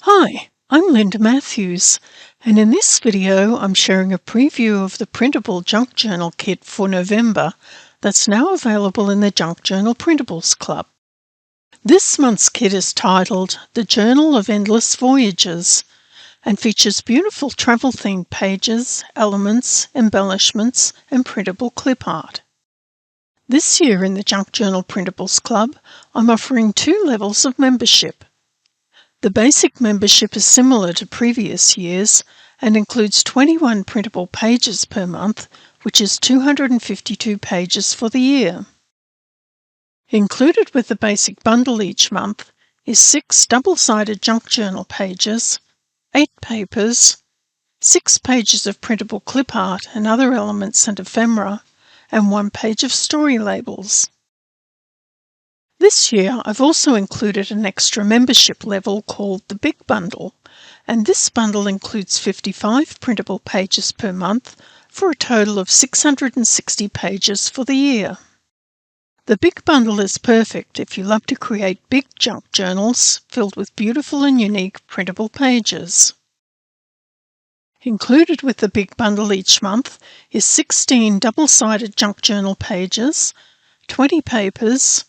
Hi, I'm Linda Matthews, and in this video I'm sharing a preview of the Printable Junk Journal kit for November that's now available in the Junk Journal Printables Club. This month's kit is titled The Journal of Endless Voyages and features beautiful travel-themed pages, elements, embellishments, and printable clip art. This year in the Junk Journal Printables Club, I'm offering 2 levels of membership. The basic membership is similar to previous years and includes 21 printable pages per month, which is 252 pages for the year. Included with the basic bundle each month is 6 double-sided junk journal pages, 8 papers, 6 pages of printable clip art and other elements and ephemera, and 1 page of story labels. This year I've also included an extra membership level called the Big Bundle, and this bundle includes 55 printable pages per month for a total of 660 pages for the year. The Big Bundle is perfect if you love to create big junk journals filled with beautiful and unique printable pages. Included with the Big Bundle each month is 16 double-sided junk journal pages, 20 papers,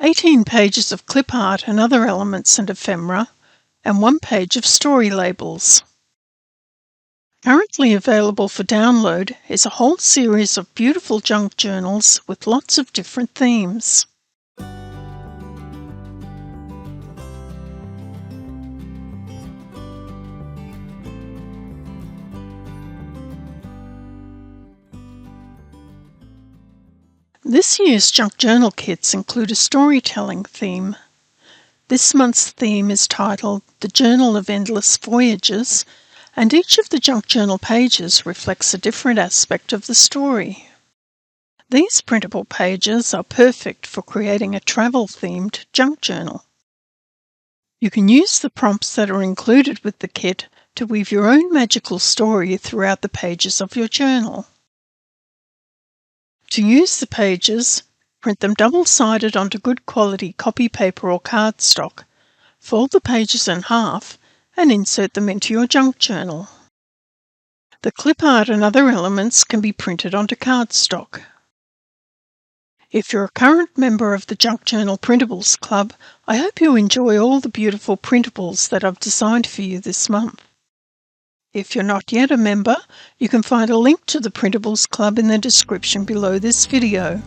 18 pages of clip art and other elements and ephemera, and 1 page of story labels. Currently available for download is a whole series of beautiful junk journals with lots of different themes. This year's junk journal kits include a storytelling theme. This month's theme is titled The Journal of Endless Voyages, and each of the junk journal pages reflects a different aspect of the story. These printable pages are perfect for creating a travel-themed junk journal. You can use the prompts that are included with the kit to weave your own magical story throughout the pages of your journal. To use the pages, print them double-sided onto good quality copy paper or cardstock, fold the pages in half, and insert them into your junk journal. The clip art and other elements can be printed onto cardstock. If you're a current member of the Junk Journal Printables Club, I hope you enjoy all the beautiful printables that I've designed for you this month. If you're not yet a member, you can find a link to the Printables Club in the description below this video.